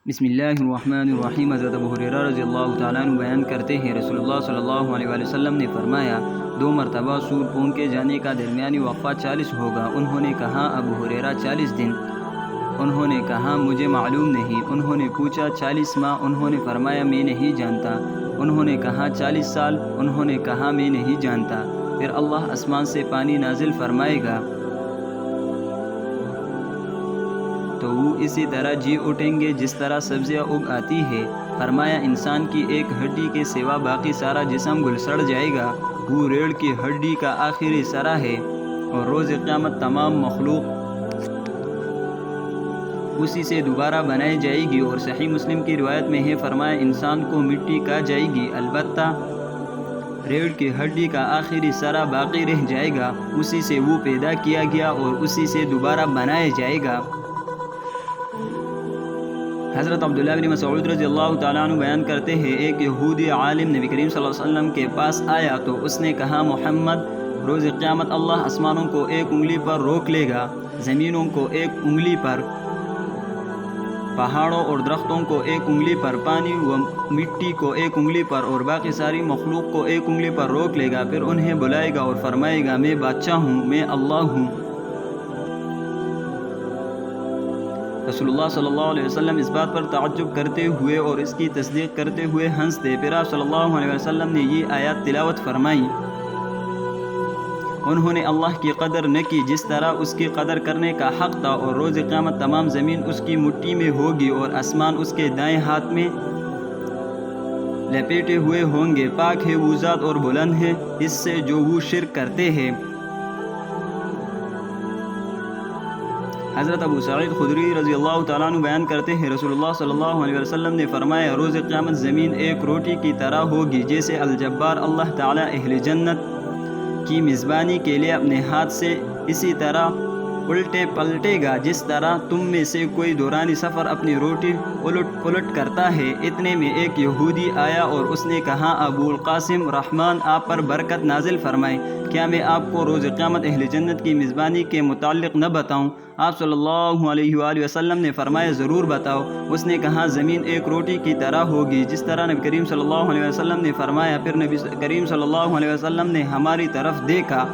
بسم اللہ الرحمن الرحیم۔ حضرت ابو ہریرہ رضی اللہ تعالیٰ عنہ بیان کرتے ہیں رسول اللہ صلی اللہ علیہ وآلہ وسلم نے فرمایا 2 مرتبہ سور پھونکے جانے کا درمیانی وقفہ 40 ہوگا۔ انہوں نے کہا ابو ہریرہ 40 دن؟ انہوں نے کہا مجھے معلوم نہیں۔ انہوں نے پوچھا 40 ماہ؟ انہوں نے فرمایا میں نہیں جانتا۔ انہوں نے کہا 40 سال؟ انہوں نے کہا میں نہیں جانتا۔ پھر اللہ آسمان سے پانی نازل فرمائے گا تو وہ اسی طرح جی اٹھیں گے جس طرح سبزیاں اگ آتی ہے۔ فرمایا انسان کی ایک ہڈی کے سوا باقی سارا جسم گل سڑ جائے گا۔ وہ ریڑھ کی ہڈی کا آخری سرا ہے اور روز قیامت تمام مخلوق اسی سے دوبارہ بنائی جائے گی۔ اور صحیح مسلم کی روایت میں ہے فرمایا انسان کو مٹی کھا جائے گی، البتہ ریڑھ کی ہڈی کا آخری سرا باقی رہ جائے گا، اسی سے وہ پیدا کیا گیا اور اسی سے دوبارہ بنایا جائے گا۔ حضرت عبداللہ بن مسعود رضی اللہ تعالیٰ عنہ بیان کرتے ہیں ایک یہودی عالم نبی کریم صلی اللہ علیہ وسلم کے پاس آیا تو اس نے کہا محمد، روز قیامت اللہ آسمانوں کو 1 انگلی پر روک لے گا، زمینوں کو 1 انگلی پر، پہاڑوں اور درختوں کو 1 انگلی پر، پانی و مٹی کو 1 انگلی پر اور باقی ساری مخلوق کو 1 انگلی پر روک لے گا۔ پھر انہیں بلائے گا اور فرمائے گا میں بادشاہ ہوں، میں اللہ ہوں۔ رسول اللہ صلی اللہ علیہ وسلم اس بات پر تعجب کرتے ہوئے اور اس کی تصدیق کرتے ہوئے ہنستے۔ پھر آپ صلی اللہ علیہ وسلم نے یہ آیات تلاوت فرمائی۔ انہوں نے اللہ کی قدر نہ کی جس طرح اس کی قدر کرنے کا حق تھا، اور روز قیامت تمام زمین اس کی مٹھی میں ہوگی اور آسمان اس کے دائیں ہاتھ میں لپیٹے ہوئے ہوں گے۔ پاک ہے وہ ذات اور بلند ہے اس سے جو وہ شرک کرتے ہیں۔ حضرت ابو سعید خدری رضی اللہ تعالیٰ عنہ بیان کرتے ہیں رسول اللہ صلی اللہ علیہ وسلم نے فرمایا روز قیامت زمین ایک روٹی کی طرح ہوگی جیسے الجبار اللہ تعالیٰ اہل جنت کی میزبانی کے لیے اپنے ہاتھ سے اسی طرح الٹے پلٹے گا جس طرح تم میں سے کوئی دوران سفر اپنی روٹی الٹ پلٹ کرتا ہے۔ اتنے میں ایک یہودی آیا اور اس نے کہا ابو القاسم رحمان آپ پر برکت نازل فرمائے، کیا میں آپ کو روز قیامت اہل جنت کی میزبانی کے متعلق نہ بتاؤں؟ آپ صلی اللہ علیہ وآلہ وسلم نے فرمایا ضرور بتاؤ۔ اس نے کہا زمین ایک روٹی کی طرح ہوگی جس طرح نبی کریم صلی اللہ علیہ وسلم نے فرمایا۔ پھر نبی کریم صلی اللہ علیہ وسلم نے ہماری طرف دیکھا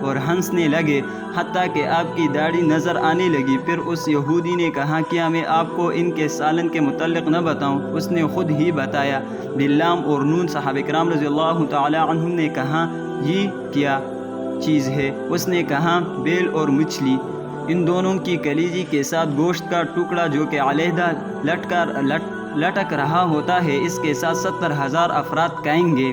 اور ہنسنے لگے حتیٰ کہ آپ کی داڑھی نظر آنے لگی۔ پھر اس یہودی نے کہا کیا میں آپ کو ان کے سالن کے متعلق نہ بتاؤں؟ اس نے خود ہی بتایا۔ باللام اور نون صحابہ کرام رضی اللہ تعالی عنہم نے کہا یہ کیا چیز ہے؟ اس نے کہا بیل اور مچھلی، ان دونوں کی کلیجی کے ساتھ گوشت کا ٹکڑا جو کہ علیحدہ لٹک رہا ہوتا ہے، اس کے ساتھ 70,000 افراد کھائیں گے۔